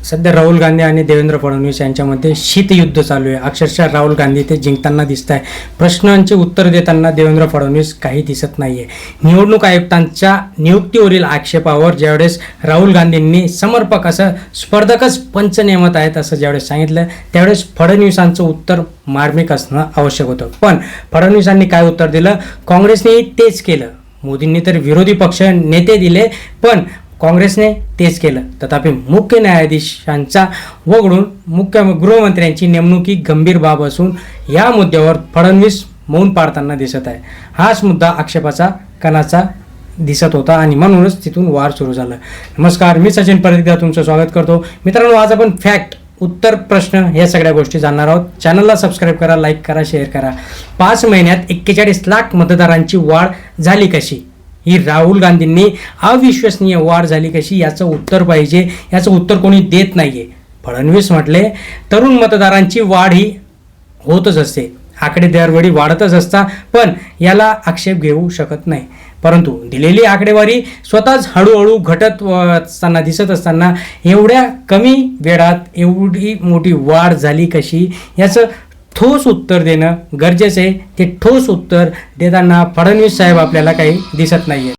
सध्या राहुल गांधी आणि देवेंद्र फडणवीस यांच्यामध्ये शीतयुद्ध चालू आहे. अक्षरशः राहुल गांधी ते जिंकताना दिसत आहे. प्रश्नांचे उत्तर देताना देवेंद्र फडणवीस काही दिसत नाही आहे. निवडणूक आयुक्तांच्या नियुक्तीवरील आक्षेपावर ज्यावेळेस राहुल गांधींनी समर्पक असं स्पर्धकच पंच नेमत आहेत असं ज्यावेळेस सांगितलं, त्यावेळेस फडणवीसांचं उत्तर मार्मिक असणं आवश्यक होतं. पण फडणवीसांनी काय उत्तर दिलं? काँग्रेसने तेच केलं. मोदींनी तर विरोधी पक्ष नेते दिले, पण काँग्रेसने तेच केलं. तथापि मुख्य न्यायाधीशांचा वगळून मुख्य गृहमंत्र्यांची नेमणूक ही गंभीर बाब असून या मुद्द्यावर फडणवीस मौन पाळताना दिसत आहे. हाच मुद्दा आक्षेपाचा कणाचा दिसत होता आणि म्हणूनच तिथून वार सुरू झाला. नमस्कार, मी सचिन परत एकदा तुमचं स्वागत करतो. मित्रांनो, आज आपण फॅक्ट, उत्तर, प्रश्न या सगळ्या गोष्टी जाणणार आहोत. चॅनलला सबस्क्राईब करा, लाईक करा, शेअर करा. 5 महिन्यात 41 लाख मतदारांची वाढ झाली कशी? ही राहुल गांधींनी अविश्वसनीय वाढ झाली कशी याचं उत्तर पाहिजे. याचं उत्तर कोणी देत नाहीये. फडणवीस म्हटले तरुण मतदारांची वाढ ही होतच असते, आकडे दरवेळी वाढतच असतात, पण याला आक्षेप घेऊ शकत नाही. परंतु दिलेली आकडेवारी स्वतःच हळूहळू घटत असताना दिसत असताना एवढ्या कमी वेळात एवढी मोठी वाढ झाली कशी याचं ठोस उत्तर देणं गरजेचं आहे. ते ठोस उत्तर देताना फडणवीस साहेब आपल्याला काही दिसत नाहीये.